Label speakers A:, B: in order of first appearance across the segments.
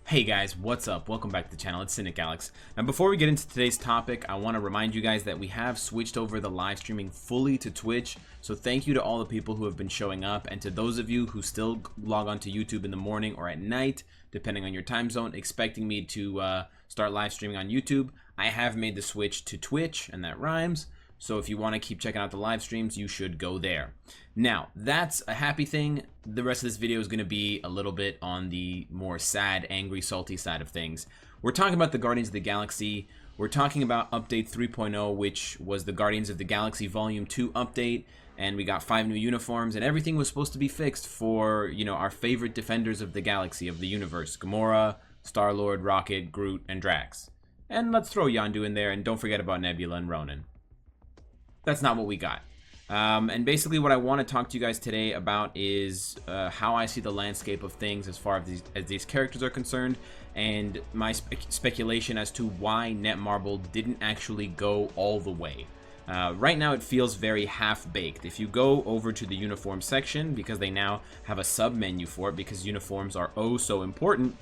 A: Hey guys, what's up? Welcome back to the channel. It's Cynicalex. And before we get into today's topic, I want to remind you guys that we have switched over the live streaming fully to Twitch. So thank you to all the people who have been showing up, and to those of you who still log on to YouTube in the morning or at night, depending on your time zone, expecting me to start live streaming on YouTube. I have made the switch to Twitch, and that rhymes. So if you want to keep checking out the live streams, you should go there. Now, that's a happy thing. The rest of this video is going to be a little bit on the more sad, angry, salty side of things. We're talking about the Guardians of the Galaxy. We're talking about Update 3.0, which was the Guardians of the Galaxy Volume 2 update. And we got 5 new uniforms, and everything was supposed to be fixed for, you know, our favorite defenders of the galaxy, of the universe. Gamora, Star-Lord, Rocket, Groot, and Drax. And let's throw Yondu in there, and don't forget about Nebula and Ronan. That's not what we got. And basically what I want to talk to you guys today about is how I see the landscape of things as far as these characters are concerned, and my speculation as to why Netmarble didn't actually go all the way. Right now it feels very half-baked. If you go over to the uniform section, because they now have a sub-menu for it, because uniforms are oh so important,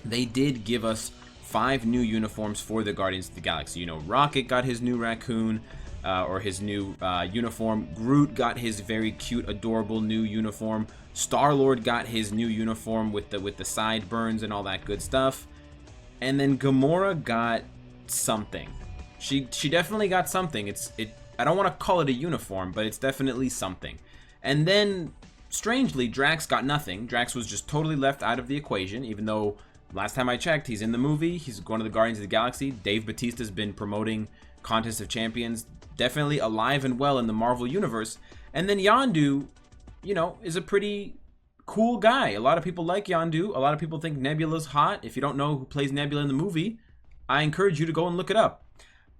A: they did give us 5 new uniforms for the Guardians of the Galaxy. You know, Rocket got his new raccoon, or his new uniform. Groot got his very cute, adorable new uniform. Star-Lord got his new uniform with the sideburns and all that good stuff. And then Gamora got something. She definitely got something. I don't want to call it a uniform, but it's definitely something. And then, strangely, Drax got nothing. Drax was just totally left out of the equation, even though last time I checked, he's in the movie. He's one of the Guardians of the Galaxy. Dave Bautista's been promoting Contest of Champions. Definitely alive and well in the Marvel Universe. And then Yondu, you know, is a pretty cool guy. A lot of people like Yondu. A lot of people think Nebula's hot. If you don't know who plays Nebula in the movie, I encourage you to go and look it up.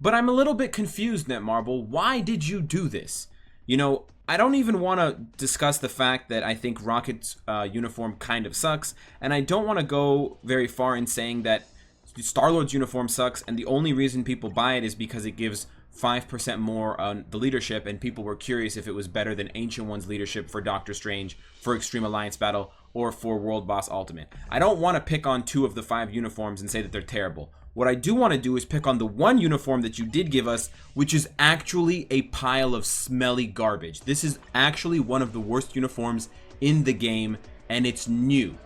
A: But I'm a little bit confused, Netmarble. Why did you do this? You know, I don't even want to discuss the fact that I think Rocket's uniform kind of sucks. And I don't want to go very far in saying that Star-Lord's uniform sucks, and the only reason people buy it is because it gives 5% more on the leadership, and people were curious if it was better than Ancient One's leadership for Doctor Strange, for Extreme Alliance Battle, or for World Boss Ultimate. I don't want to pick on 2 of the 5 uniforms and say that they're terrible. What I do want to do is pick on the one uniform that you did give us, which is actually a pile of smelly garbage. This is actually one of the worst uniforms in the game, and it's new.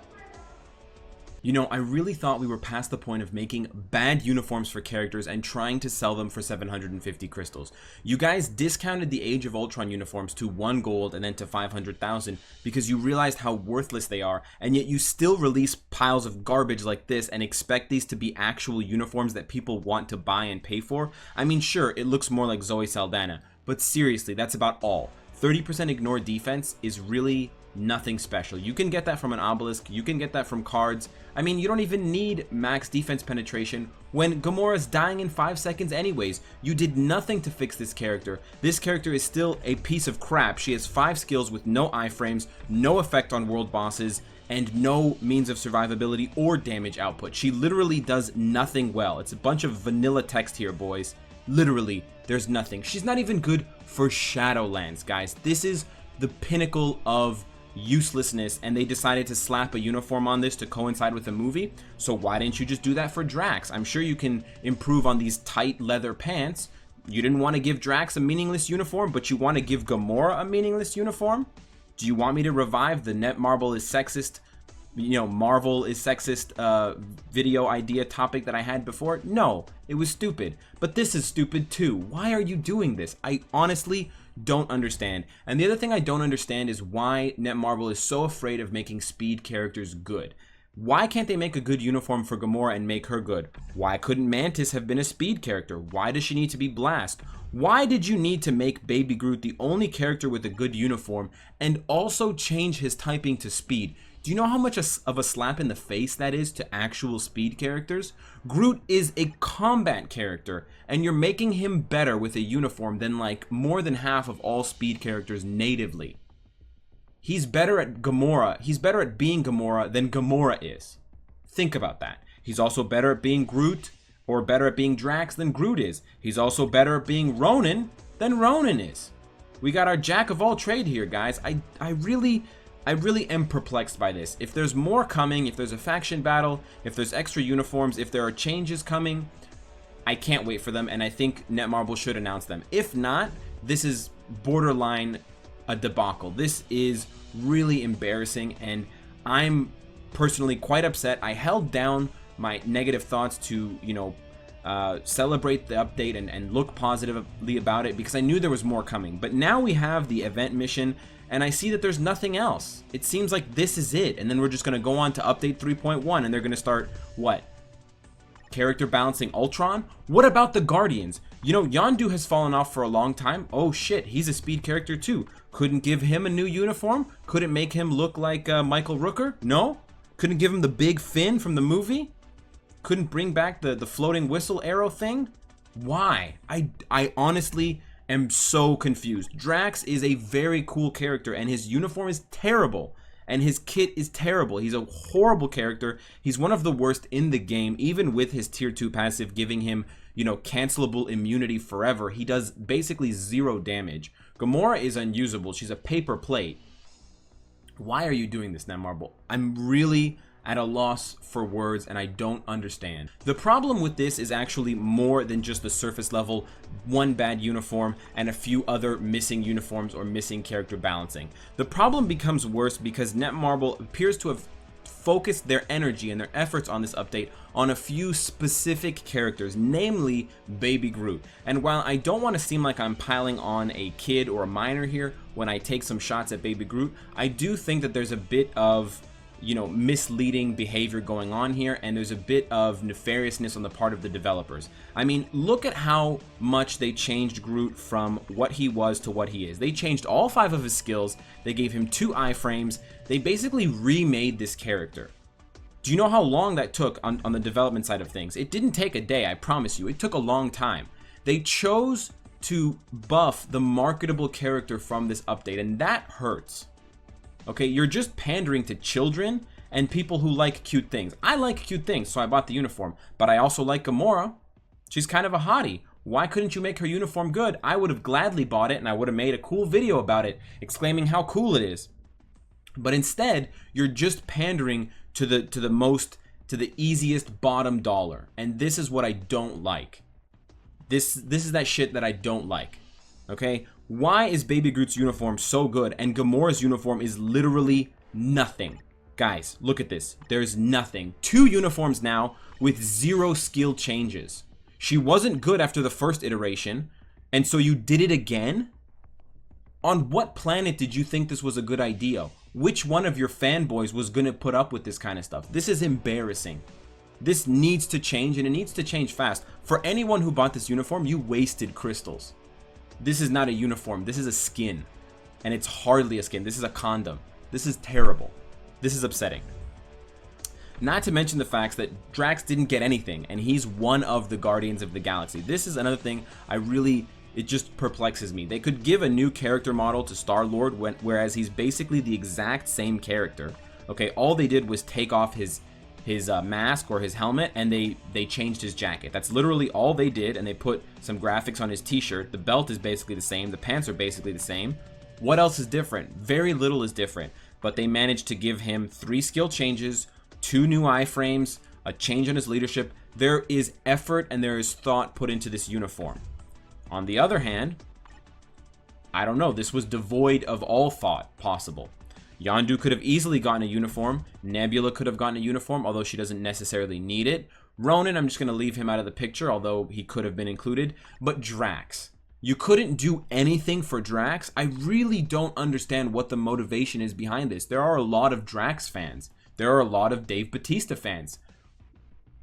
A: You know, I really thought we were past the point of making bad uniforms for characters and trying to sell them for 750 crystals. You guys discounted the Age of Ultron uniforms to 1 gold and then to 500,000 because you realized how worthless they are, and yet you still release piles of garbage like this and expect these to be actual uniforms that people want to buy and pay for. I mean, sure, it looks more like Zoe Saldana, but seriously, that's about all. 30% ignore defense is really nothing special. You can get that from an obelisk, you can get that from cards. I mean, you don't even need max defense penetration when Gamora's dying in 5 seconds anyways. You did nothing to fix this character. This character is still a piece of crap. She has 5 skills with no iframes, no effect on world bosses, and no means of survivability or damage output. She literally does nothing well. It's a bunch of vanilla text here, boys. Literally, there's nothing. She's not even good for Shadowlands, guys. This is the pinnacle of uselessness, and they decided to slap a uniform on this to coincide with the movie. So why didn't you just do that for Drax? I'm sure you can improve on these tight leather pants. You didn't want to give Drax a meaningless uniform, but you want to give Gamora a meaningless uniform? Do you want me to revive the Netmarble is sexist, you know, Marvel is sexist video idea topic that I had before? No, it was stupid. But this is stupid too. Why are you doing this? I honestly don't understand. And the other thing I don't understand is why Netmarble is so afraid of making speed characters good. Why can't they make a good uniform for Gamora and make her good? Why couldn't Mantis have been a speed character? Why does she need to be Blast? Why did you need to make Baby Groot the only character with a good uniform and also change his typing to speed? Do you know how much of a slap in the face that is to actual speed characters? Groot is a combat character, and you're making him better with a uniform than like more than half of all speed characters natively. He's better at Gamora. He's better at being Gamora than Gamora is. Think about that. He's also better at being Groot, or better at being Drax than Groot is. He's also better at being Ronan than Ronan is. We got our jack of all trade here, guys. I really I really am perplexed by this. If there's more coming, if there's a faction battle, if there's extra uniforms, if there are changes coming, I can't wait for them, and I think Netmarble should announce them. If not, this is borderline a debacle. This is really embarrassing, and I'm personally quite upset. I held down my negative thoughts to, you know, celebrate the update and look positively about it, because I knew there was more coming. But now we have the event mission, and I see that there's nothing else. It seems like this is it, and then we're just going to go on to update 3.1, and they're going to start, what? Character balancing Ultron? What about the Guardians? You know, Yondu has fallen off for a long time. Oh shit, he's a speed character too. Couldn't give him a new uniform? Couldn't make him look like Michael Rooker? No? Couldn't give him the big fin from the movie? Couldn't bring back the floating whistle arrow thing? Why? I honestly am so confused. Drax is a very cool character, and his uniform is terrible, and his kit is terrible. He's a horrible character. He's one of the worst in the game, even with his tier 2 passive giving him, you know, cancelable immunity forever. He does basically 0 damage. Gamora is unusable. She's a paper plate. Why are you doing this, Netmarble? I'm really at a loss for words, and I don't understand. The problem with this is actually more than just the surface level, one bad uniform and a few other missing uniforms or missing character balancing. The problem becomes worse because Netmarble appears to have focused their energy and their efforts on this update on a few specific characters, namely Baby Groot. And while I don't want to seem like I'm piling on a kid or a minor here when I take some shots at Baby Groot, I do think that there's a bit of, you know, misleading behavior going on here, and there's a bit of nefariousness on the part of the developers. I mean, look at how much they changed Groot from what he was to what he is. They changed all 5 of his skills. They gave him 2 iframes. They basically remade this character. Do you know how long that took on the development side of things? It didn't take a day, I promise you. It took a long time. They chose to buff the marketable character from this update, and that hurts. Okay, you're just pandering to children and people who like cute things. I like cute things, so I bought the uniform. But I also like Gamora. She's kind of a hottie. Why couldn't you make her uniform good? I would have gladly bought it, and I would have made a cool video about it, exclaiming how cool it is. But instead, you're just pandering to the easiest bottom dollar. And this is what I don't like. This is that shit that I don't like. Okay? Why is Baby Groot's uniform so good and Gamora's uniform is literally nothing? Guys, look at this. There's nothing. 2 uniforms now with 0 skill changes. She wasn't good after the first iteration, and so you did it again? On what planet did you think this was a good idea? Which one of your fanboys was going to put up with this kind of stuff? This is embarrassing. This needs to change, and it needs to change fast. For anyone who bought this uniform, you wasted crystals. This is not a uniform. This is a skin. And it's hardly a skin. This is a condom. This is terrible. This is upsetting. Not to mention the fact that Drax didn't get anything, and he's one of the Guardians of the Galaxy. This is another thing it just perplexes me. They could give a new character model to Star-Lord, whereas he's basically the exact same character. Okay, all they did was take off his mask or his helmet, and they changed his jacket. That's literally all they did, and they put some graphics on his t-shirt. The belt is basically the same. The pants are basically the same. What else is different? Very little is different, but they managed to give him 3 skill changes, 2 new iframes, a change in his leadership. There is effort and there is thought put into this uniform. On the other hand, I don't know, this was devoid of all thought possible. Yondu could have easily gotten a uniform. Nebula could have gotten a uniform, although she doesn't necessarily need it. Ronan, I'm just going to leave him out of the picture, although he could have been included. But Drax, you couldn't do anything for Drax? I really don't understand what the motivation is behind this. There are a lot of Drax fans. There are a lot of Dave Bautista fans.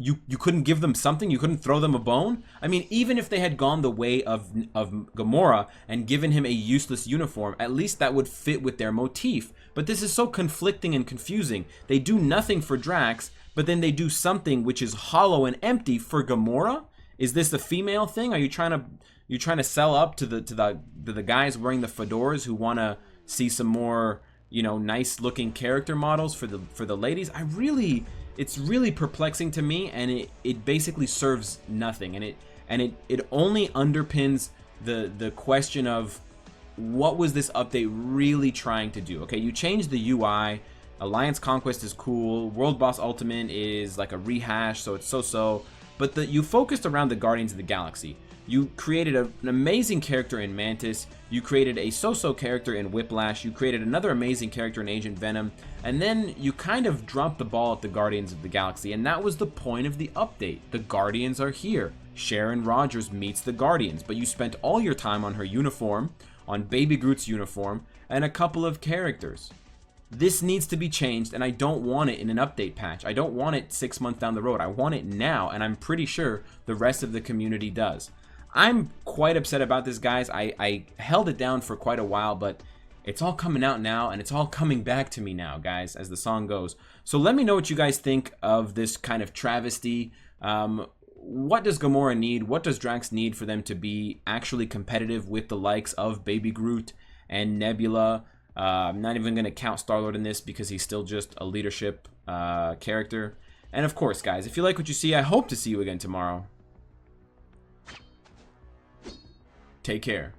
A: You couldn't give them something? You couldn't throw them a bone? I mean, even if they had gone the way of Gamora and given him a useless uniform, at least that would fit with their motif. But this is so conflicting and confusing. They do nothing for Drax, but then they do something which is hollow and empty for Gamora? Is this a female thing? Are you trying to sell up to the guys wearing the fedoras who want to see some more, you know, nice looking character models for the ladies? It's really perplexing to me, and it basically serves nothing, and it only underpins the question of what was this update really trying to do? Okay, you changed the UI. Alliance Conquest is cool. World Boss Ultimate is like a rehash, so it's so-so. But you focused around the Guardians of the Galaxy. You created an amazing character in Mantis. You created a so-so character in Whiplash. You created another amazing character in Agent Venom. And then you kind of dropped the ball at the Guardians of the Galaxy. And that was the point of the update. The Guardians are here. Sharon Rogers meets the Guardians. But you spent all your time on her uniform, on Baby Groot's uniform, and a couple of characters. This needs to be changed, and I don't want it in an update patch. I don't want it 6 months down the road. I want it now, and I'm pretty sure the rest of the community does. I'm quite upset about this, guys. I held it down for quite a while, but it's all coming out now, and it's all coming back to me now, guys, as the song goes. So let me know what you guys think of this kind of travesty. What does Gamora need? What does Drax need for them to be actually competitive with the likes of Baby Groot and Nebula? I'm not even going to count Star-Lord in this because he's still just a leadership character. And of course, guys, if you like what you see, I hope to see you again tomorrow. Take care.